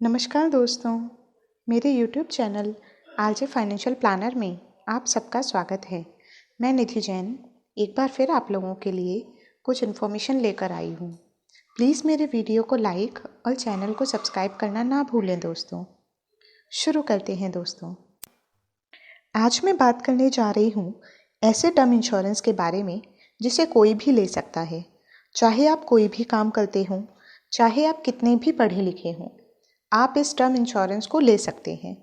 नमस्कार दोस्तों, मेरे YouTube channel RJ financial planner में आप सबका स्वागत है। मैं निधि जैन एक बार फिर आप लोगों के लिए कुछ इन्फॉर्मेशन लेकर आई हूँ। प्लीज़ मेरे वीडियो को लाइक और चैनल को सब्सक्राइब करना ना भूलें दोस्तों। शुरू करते हैं दोस्तों। आज मैं बात करने जा रही हूँ ऐसे टर्म इंश्योरेंस के बारे में जिसे कोई भी ले सकता है, चाहे आप कोई भी काम करते हों, चाहे आप कितने भी पढ़े लिखे हों, आप इस टर्म इंश्योरेंस को ले सकते हैं।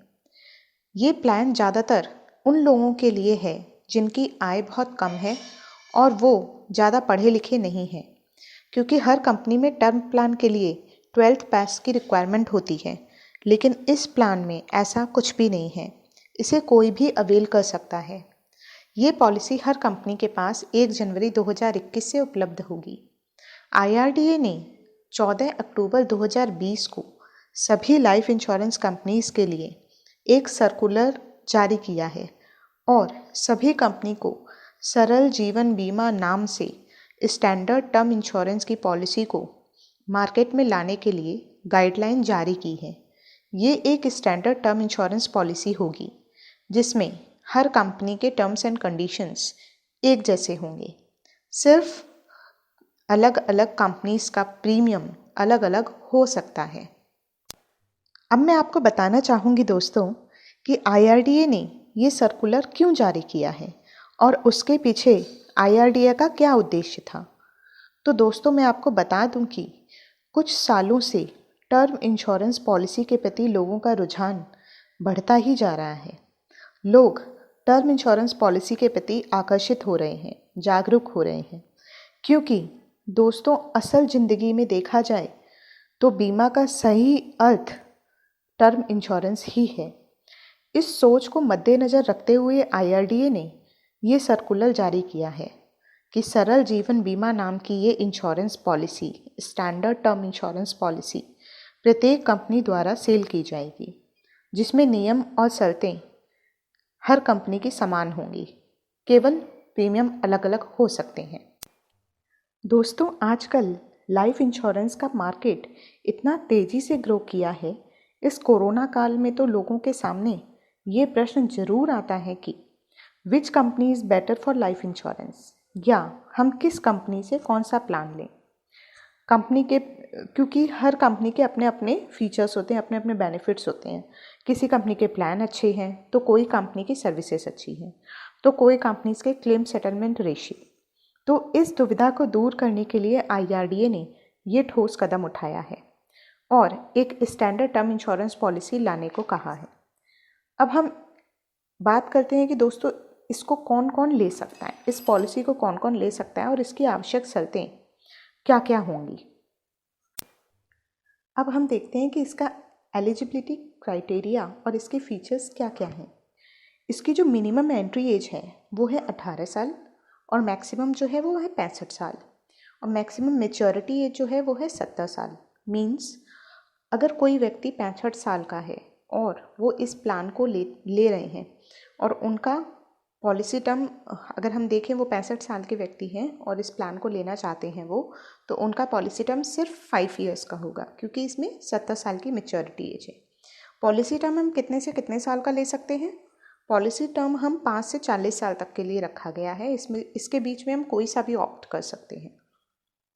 ये प्लान ज़्यादातर उन लोगों के लिए है जिनकी आय बहुत कम है और वो ज़्यादा पढ़े लिखे नहीं हैं, क्योंकि हर कंपनी में टर्म प्लान के लिए 12th पास की रिक्वायरमेंट होती है, लेकिन इस प्लान में ऐसा कुछ भी नहीं है। इसे कोई भी अवेल कर सकता है। ये पॉलिसी हर कंपनी के पास 1 जनवरी 2021 से उपलब्ध होगी। IRDA ने 14 अक्टूबर 2020 को सभी लाइफ इंश्योरेंस कंपनीज के लिए एक सर्कुलर जारी किया है और सभी कंपनी को सरल जीवन बीमा नाम से स्टैंडर्ड टर्म इंश्योरेंस की पॉलिसी को मार्केट में लाने के लिए गाइडलाइन जारी की है। ये एक स्टैंडर्ड टर्म इंश्योरेंस पॉलिसी होगी जिसमें हर कंपनी के टर्म्स एंड कंडीशंस एक जैसे होंगे। सिर्फ अलग अलग कंपनीज का प्रीमियम अलग अलग हो सकता है। अब मैं आपको बताना चाहूँगी दोस्तों कि IRDA ने ये सर्कुलर क्यों जारी किया है और उसके पीछे IRDA का क्या उद्देश्य था। तो दोस्तों मैं आपको बता दूं कि कुछ सालों से टर्म इंश्योरेंस पॉलिसी के प्रति लोगों का रुझान बढ़ता ही जा रहा है। लोग टर्म इंश्योरेंस पॉलिसी के प्रति आकर्षित हो रहे हैं, जागरूक हो रहे हैं, क्योंकि दोस्तों असल ज़िंदगी में देखा जाए तो बीमा का सही अर्थ टर्म इंश्योरेंस ही है। इस सोच को मद्देनज़र रखते हुए IRDA ने ये सर्कुलर जारी किया है कि सरल जीवन बीमा नाम की ये insurance policy, standard term insurance policy प्रत्येक कंपनी द्वारा सेल की जाएगी, जिसमें नियम और शर्तें हर कंपनी की समान होंगी, केवल प्रीमियम अलग अलग हो सकते हैं। दोस्तों आजकल लाइफ इंश्योरेंस का मार्केट इतना तेज़ी से ग्रो किया है, इस कोरोना काल में तो लोगों के सामने ये प्रश्न जरूर आता है कि which company is better for life insurance, या हम किस कंपनी से कौन सा प्लान लें। क्योंकि हर कंपनी के अपने अपने फीचर्स होते हैं, अपने अपने बेनिफिट्स होते हैं। किसी कंपनी के प्लान अच्छे हैं तो कोई कंपनी की सर्विसेज अच्छी हैं, तो कोई कंपनीज के क्लेम सेटलमेंट रेशियो। तो इस दुविधा को दूर करने के लिए IRDA ने ये ठोस कदम उठाया है और एक स्टैंडर्ड टर्म इंश्योरेंस पॉलिसी लाने को कहा है। अब हम बात करते हैं कि दोस्तों इसको कौन कौन ले सकता है, इस पॉलिसी को कौन कौन ले सकता है और इसकी आवश्यक शर्तें क्या क्या होंगी। अब हम देखते हैं कि इसका एलिजिबिलिटी क्राइटेरिया और इसके फीचर्स क्या क्या हैं। इसकी जो मिनिमम एंट्री एज है वो है 18 साल और मैक्सिमम जो है वो है 65 साल और मैक्सिमम मेच्योरिटी एज जो है वो है 70 साल। मीन्स अगर कोई व्यक्ति 65 साल का है और वो इस प्लान को ले रहे हैं और उनका पॉलिसी टर्म अगर हम देखें वो 65 साल के व्यक्ति हैं और इस प्लान को लेना चाहते हैं वो, तो उनका पॉलिसी टर्म सिर्फ 5 ईयर्स का होगा, क्योंकि इसमें 70 साल की मेच्योरिटी एज है। पॉलिसी टर्म हम कितने से कितने साल का ले सकते हैं? पॉलिसी टर्म हम 5 से 40 साल तक के लिए रखा गया है। इसके बीच में हम कोई सा भी ऑप्ट कर सकते हैं।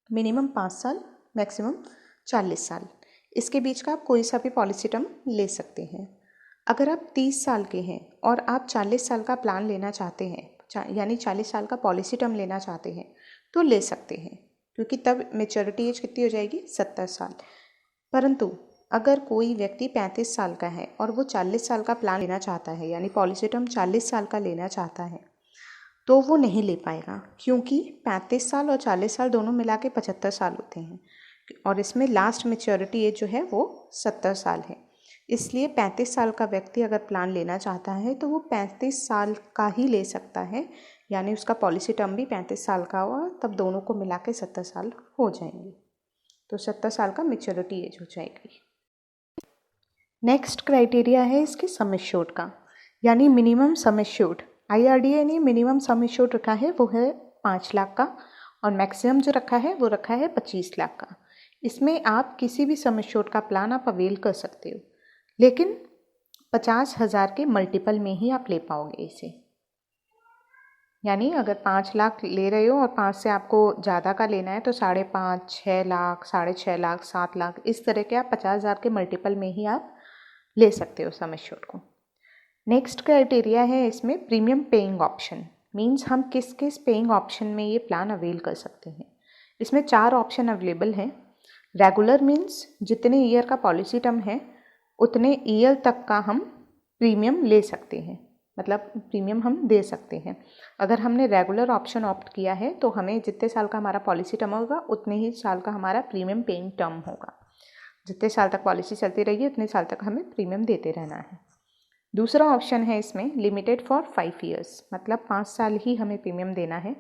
मिनिमम 5 साल, मैक्सिमम 40 साल, इसके बीच का आप कोई सा भी पॉलिसी टर्म ले सकते हैं। अगर आप 30 साल के हैं और आप 40 साल का प्लान लेना चाहते हैं, यानी 40 साल का पॉलिसी टर्म लेना चाहते हैं, तो ले सकते हैं, क्योंकि तब मेच्योरिटी एज कितनी हो जाएगी? 70 साल। परंतु अगर कोई व्यक्ति 35 साल का है और वो 40 साल का प्लान लेना चाहता है, यानी पॉलिसी टर्म 40 साल का लेना चाहता है, तो वो नहीं ले पाएगा, क्योंकि 35 साल और 40 साल दोनों मिला के 75 साल होते हैं और इसमें लास्ट मेच्योरिटी एज जो है वो 70 साल है। इसलिए 35 साल का व्यक्ति अगर प्लान लेना चाहता है तो वो 35 साल का ही ले सकता है, यानी उसका पॉलिसी टर्म भी 35 साल का हुआ, तब दोनों को मिला के 70 साल हो जाएंगे, तो 70 साल का मेच्योरिटी एज हो जाएगी। नेक्स्ट क्राइटेरिया है इसके सम एश्योर्ड का, यानी मिनिमम सम एश्योर्ड। IRDA ने मिनिमम सम एश्योर्ड रखा है वो है 5 लाख का और मैक्सिमम जो रखा है वो रखा है 25 लाख का। इसमें आप किसी भी सम एश्योर्ड का प्लान आप अवेल कर सकते हो, लेकिन 50,000 के मल्टीपल में ही आप ले पाओगे इसे। यानी अगर 5 लाख ले रहे हो और 5 से आपको ज़्यादा का लेना है तो 5.5, 6 लाख, 6.5 लाख, 7 लाख, इस तरह के आप 50,000 के मल्टीपल में ही आप ले सकते हो सम एश्योर्ड को। नेक्स्ट क्राइटेरिया है इसमें प्रीमियम पेइंग ऑप्शन। मीन्स हम किस किस पेइंग ऑप्शन में ये प्लान अवेल कर सकते हैं। इसमें 4 ऑप्शन अवेलेबल हैं। रेगुलर मीन्स जितने ईयर का पॉलिसी टर्म है उतने ईयर तक का हम प्रीमियम ले सकते हैं, मतलब प्रीमियम हम दे सकते हैं। अगर हमने रेगुलर ऑप्शन ऑप्ट किया है तो हमें जितने साल का हमारा पॉलिसी टर्म होगा उतने ही साल का हमारा प्रीमियम पेइंग टर्म होगा। जितने साल तक पॉलिसी चलती रहेगी उतने साल तक हमें प्रीमियम देते रहना है। दूसरा ऑप्शन है इसमें लिमिटेड फॉर 5 ईयर्स, मतलब 5 साल ही हमें प्रीमियम देना है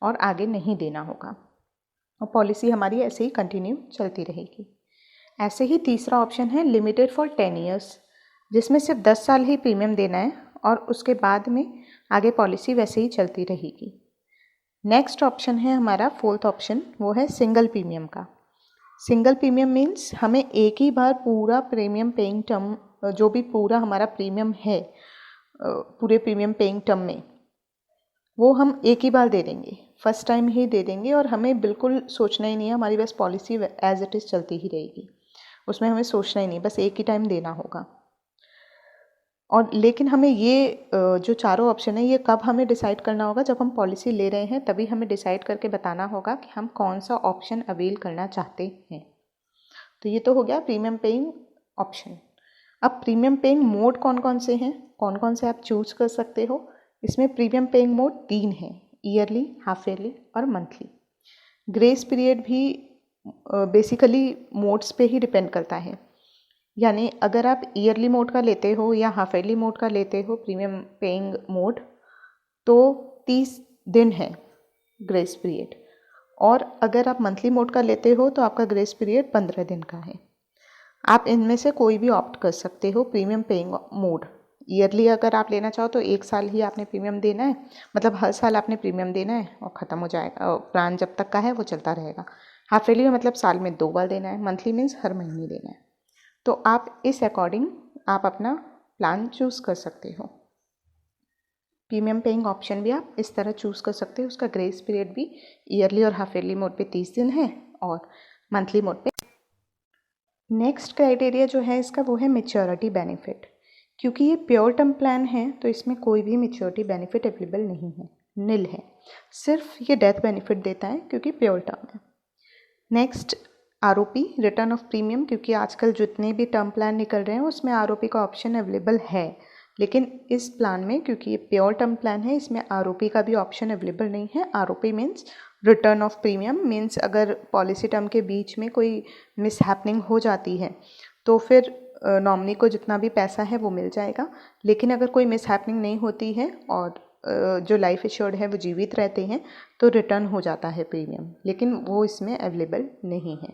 और आगे नहीं देना होगा और पॉलिसी हमारी ऐसे ही कंटिन्यू चलती रहेगी। ऐसे ही तीसरा ऑप्शन है लिमिटेड फॉर 10 ईयर्स, जिसमें सिर्फ 10 साल ही प्रीमियम देना है और उसके बाद में आगे पॉलिसी वैसे ही चलती रहेगी। नेक्स्ट ऑप्शन है हमारा फोर्थ ऑप्शन, वो है सिंगल प्रीमियम का। सिंगल प्रीमियम मीन्स हमें एक ही बार पूरा प्रीमियम पेइंग टर्म, जो भी पूरा हमारा प्रीमियम है पूरे प्रीमियम पेइंग टर्म में, वो हम एक ही बार दे देंगे, फर्स्ट टाइम ही दे देंगे और हमें बिल्कुल सोचना ही नहीं है, हमारी बस पॉलिसी एज इट इज़ चलती ही रहेगी, उसमें हमें सोचना ही नहीं, बस एक ही टाइम देना होगा। और लेकिन हमें ये जो चारों ऑप्शन है ये कब हमें डिसाइड करना होगा, जब हम पॉलिसी ले रहे हैं तभी हमें डिसाइड करके बताना होगा कि हम कौन सा ऑप्शन अवेल करना चाहते हैं। तो ये तो हो गया प्रीमियम पेइंग ऑप्शन। अब प्रीमियम पेइंग मोड कौन कौन से हैं, कौन कौन से आप चूज कर सकते हो। इसमें प्रीमियम पेइंग मोड 3 हैं, ईयरली, हाफ ईयरली और मंथली। ग्रेस पीरियड भी बेसिकली मोड्स पे ही डिपेंड करता है। यानी अगर आप ईयरली मोड का लेते हो या हाफ ईयरली मोड का लेते हो प्रीमियम पेइंग मोड, तो 30 दिन है ग्रेस पीरियड, और अगर आप मंथली मोड का लेते हो तो आपका ग्रेस पीरियड 15 दिन का है। आप इनमें से कोई भी ऑप्ट कर सकते हो प्रीमियम पेइंग मोड। ईयरली अगर आप लेना चाहो तो 1 साल ही आपने प्रीमियम देना है, मतलब हर साल आपने प्रीमियम देना है और ख़त्म हो जाएगा, प्लान जब तक का है वो चलता रहेगा। हाफ ईयरली में मतलब साल में 2 बार देना है, मंथली मीन्स हर महीने देना है। तो आप इस अकॉर्डिंग आप अपना प्लान चूज़ कर सकते हो। प्रीमियम पेइंग ऑप्शन भी आप इस तरह चूज़ कर सकते हो। उसका ग्रेस पीरियड भी ईयरली और हाफ ईयरली मोड पे 30 दिन है और मंथली मोड पे। नेक्स्ट क्राइटेरिया जो है इसका वो है मैच्योरिटी बेनिफिट। क्योंकि ये प्योर टर्म प्लान है तो इसमें कोई भी मैच्योरिटी बेनिफिट अवेलेबल नहीं है, निल है। सिर्फ ये डेथ बेनिफिट देता है क्योंकि प्योर टर्म है। Next ROP, return of premium, क्योंकि आजकल जितने भी टर्म प्लान निकल रहे हैं उसमें आरओपी का ऑप्शन अवेलेबल है, लेकिन इस प्लान में क्योंकि ये प्योर टर्म प्लान है इसमें आरओपी का भी ऑप्शन अवेलेबल नहीं है। ROP means return of premium, means अगर पॉलिसी टर्म के बीच में कोई मिस हैपनिंग हो जाती है तो फिर नॉमिनी को जितना भी पैसा है वो मिल जाएगा, लेकिन अगर कोई मिस हैपनिंग नहीं होती है और जो लाइफ इंश्योर्ड है वो जीवित रहते हैं तो रिटर्न हो जाता है प्रीमियम, लेकिन वो इसमें अवेलेबल नहीं है।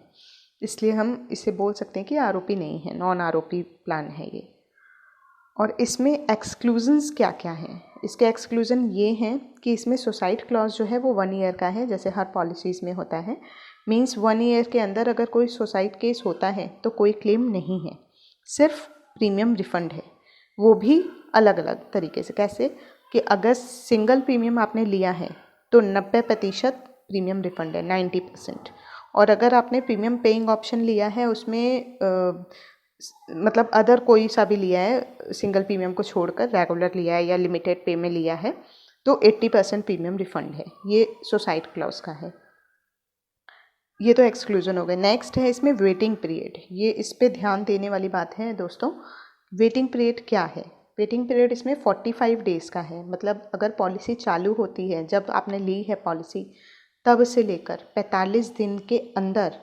इसलिए हम इसे बोल सकते हैं कि आरओपी नहीं है, नॉन आरओपी प्लान है ये। और इसमें एक्सक्लूजन्स क्या क्या हैं? इसके एक्सक्लूजन ये हैं कि इसमें सुसाइड क्लॉज जो है वो 1 ईयर का है, जैसे हर पॉलिसीज़ में होता है। मीन्स 1 ईयर के अंदर अगर कोई सुसाइड केस होता है तो कोई क्लेम नहीं है, सिर्फ प्रीमियम रिफंड है, वो भी अलग अलग तरीके से। कैसे कि अगर सिंगल प्रीमियम आपने लिया है तो 90% प्रीमियम रिफंड है, 90%। और अगर आपने प्रीमियम पेइंग ऑप्शन लिया है उसमें मतलब अदर कोई सा भी लिया है, सिंगल प्रीमियम को छोड़कर रेगुलर लिया है या लिमिटेड पे में लिया है, तो 80% प्रीमियम रिफंड है। ये सुसाइड क्लॉज का है। ये तो एक्सक्लूजन हो गए। नेक्स्ट है इसमें वेटिंग पीरियड। ये इस पे ध्यान देने वाली बात है दोस्तों। वेटिंग पीरियड क्या है? वेटिंग पीरियड इसमें 45 डेज़ का है, मतलब अगर पॉलिसी चालू होती है, जब आपने ली है पॉलिसी, तब से लेकर 45 दिन के अंदर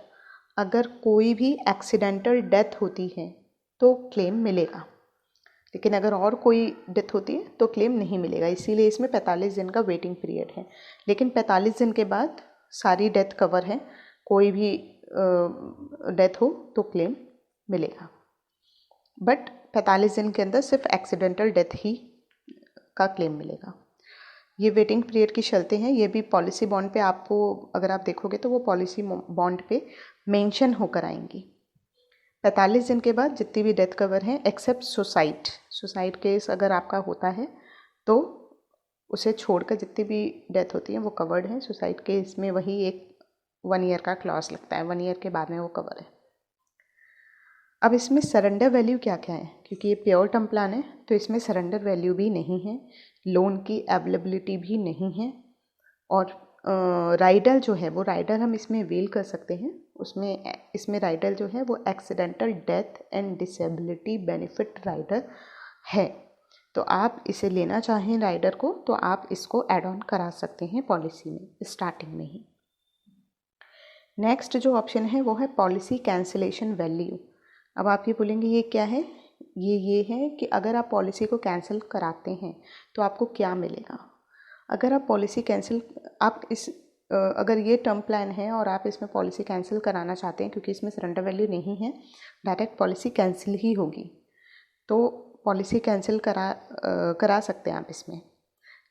अगर कोई भी एक्सीडेंटल डेथ होती है तो क्लेम मिलेगा, लेकिन अगर और कोई डेथ होती है तो क्लेम नहीं मिलेगा। इसीलिए इसमें 45 दिन का वेटिंग पीरियड है। लेकिन 45 दिन के बाद सारी डेथ कवर है, कोई भी डेथ हो तो क्लेम मिलेगा, बट 45 दिन के अंदर सिर्फ एक्सीडेंटल डेथ ही का क्लेम मिलेगा। ये वेटिंग पीरियड की शर्तें हैं। ये भी पॉलिसी बॉन्ड पे आपको अगर आप देखोगे तो वो पॉलिसी बॉन्ड पे मेंशन होकर आएंगी। 45 दिन के बाद जितनी भी डेथ कवर हैं एक्सेप्ट सुसाइड केस अगर आपका होता है तो उसे छोड़कर जितनी भी डेथ होती है वो कवर्ड है। सुसाइड केस में वही एक 1 ईयर का क्लॉज लगता है, 1 ईयर के बाद में वो कवर है। अब इसमें सरेंडर वैल्यू क्या क्या है, क्योंकि ये प्योर टर्म प्लान है तो इसमें सरेंडर वैल्यू भी नहीं है, लोन की अवेलेबिलिटी भी नहीं है, और राइडर जो है वो राइडर हम इसमें वेल कर सकते हैं। इसमें राइडर जो है वो accidental death and disability benefit rider है। तो आप इसे लेना चाहें राइडर को तो आप इसको ऐड ऑन करा सकते हैं पॉलिसी में स्टार्टिंग में ही। नेक्स्ट जो ऑप्शन है वो है पॉलिसी कैंसिलेशन वैल्यू। अब आप ये बोलेंगे ये क्या है? ये है कि अगर आप पॉलिसी को कैंसिल कराते हैं तो आपको क्या मिलेगा। अगर आप पॉलिसी कैंसिल अगर ये टर्म प्लान है और आप इसमें पॉलिसी कैंसिल कराना चाहते हैं, क्योंकि इसमें सरेंडर वैल्यू नहीं है, डायरेक्ट पॉलिसी कैंसिल ही होगी, तो पॉलिसी कैंसिल करा सकते हैं आप इसमें।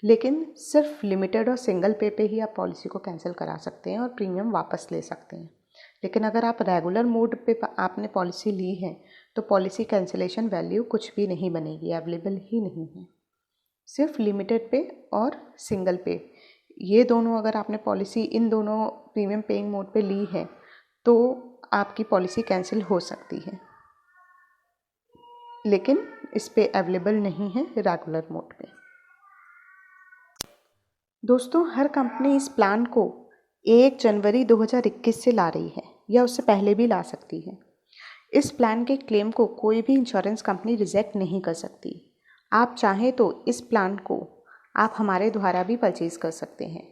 लेकिन सिर्फ लिमिटेड और सिंगल पे ही आप पॉलिसी को कैंसिल करा सकते हैं और प्रीमियम वापस ले सकते हैं। लेकिन अगर आप रेगुलर मोड पे आपने पॉलिसी ली है तो पॉलिसी कैंसिलेशन वैल्यू कुछ भी नहीं बनेगी, अवेलेबल ही नहीं है। सिर्फ लिमिटेड पे और सिंगल पे, ये दोनों अगर आपने पॉलिसी इन दोनों प्रीमियम पेइंग मोड पे ली है तो आपकी पॉलिसी कैंसिल हो सकती है, लेकिन इस पे अवेलेबल नहीं है रेगुलर मोड पे। दोस्तों, हर कंपनी इस प्लान को 1 जनवरी 2021 से ला रही है या उससे पहले भी ला सकती है। इस प्लान के क्लेम को कोई भी इंश्योरेंस कंपनी रिजेक्ट नहीं कर सकती। आप चाहें तो इस प्लान को आप हमारे द्वारा भी परचेज़ कर सकते हैं।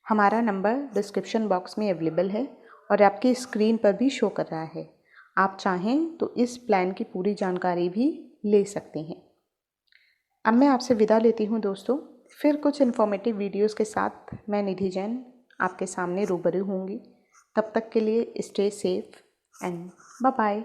हमारा नंबर डिस्क्रिप्शन बॉक्स में अवेलेबल है और आपकी स्क्रीन पर भी शो कर रहा है। आप चाहें तो इस प्लान की पूरी जानकारी भी ले सकते हैं। अब मैं आपसे विदा लेती हूँ दोस्तों। फिर कुछ इन्फॉर्मेटिव वीडियोस के साथ मैं निधि जैन आपके सामने रूबरू होंगी। तब तक के लिए stay safe and bye bye.